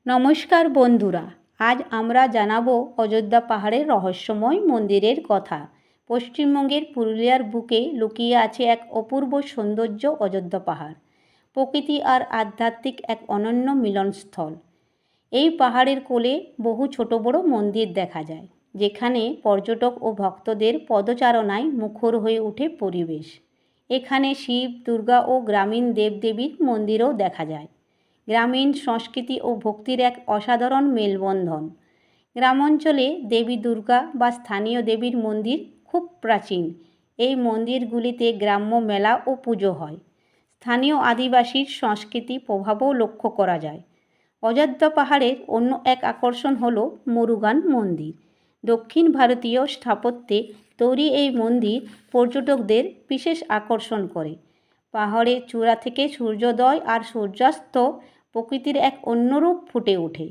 নমস্কার বন্ধুরা, আজ আমরা জানাবো অযোধ্যা পাহাড়ের রহস্যময় মন্দিরের কথা। পশ্চিমবঙ্গের পুরুলিয়ার বুকে লুকিয়ে আছে এক অপূর্ব সৌন্দর্য অযোধ্যা পাহাড়, প্রকৃতি আর আধ্যাত্মিক এক অনন্য মিলনস্থল। এই পাহাড়ের কোলে বহু ছোট বড় মন্দির দেখা যায়, যেখানে পর্যটক ও ভক্তদের পদচারণায় মুখর হয়ে ওঠে পরিবেশ। এখানে শিব, দুর্গা ও গ্রামীণ দেবদেবীর মন্দিরও দেখা যায়। গ্রামীণ সংস্কৃতি ও ভক্তির এক অসাধারণ মেলবন্ধন। গ্রামাঞ্চলে দেবী দুর্গা বা স্থানীয় দেবীর মন্দির খুব প্রাচীন। এই মন্দিরগুলিতে গ্রাম্য মেলা ও পুজো হয়। স্থানীয় আদিবাসীর সংস্কৃতি প্রভাবও লক্ষ্য করা যায়। অযোধ্যা পাহাড়ের অন্য এক আকর্ষণ হল মুরুগান মন্দির। দক্ষিণ ভারতীয় স্থাপত্যে তৈরি এই মন্দির পর্যটকদের বিশেষ আকর্ষণ করে। পাহাড়ের চূড়া থেকে সূর্যোদয় আর সূর্যাস্ত প্রকৃতির এক অন্যরূপ ফুটে ওঠে।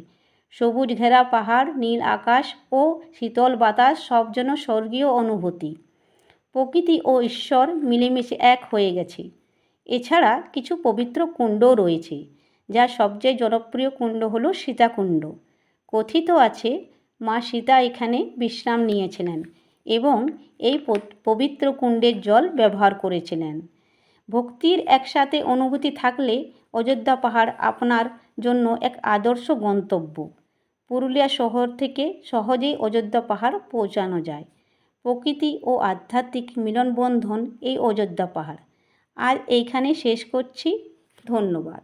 সবুজ ঘেরা পাহাড়, নীল আকাশ ও শীতল বাতাস সব যেন স্বর্গীয় অনুভূতি। প্রকৃতি ও ঈশ্বর মিলেমিশে এক হয়ে গেছে। এছাড়া কিছু পবিত্র কুণ্ডও রয়েছে, যার সবচেয়ে জনপ্রিয় কুণ্ড হলো সীতাকুণ্ড। কথিত আছে মা সীতা এখানে বিশ্রাম নিয়েছিলেন এবং এই পবিত্র কুণ্ডের জল ব্যবহার করেছিলেন। ভক্তির একসাথে অনুভূতি থাকলে অযোধ্যা পাহাড় আপনার জন্য এক আদর্শ গন্তব্য। পুরুলিয়া শহর থেকে সহজেই অযোধ্যা পাহাড় পৌঁছানো যায়। প্রকৃতি ও আধ্যাত্মিক মিলনবন্ধন এই অযোধ্যা পাহাড়। আজ এইখানে শেষ করছি। ধন্যবাদ।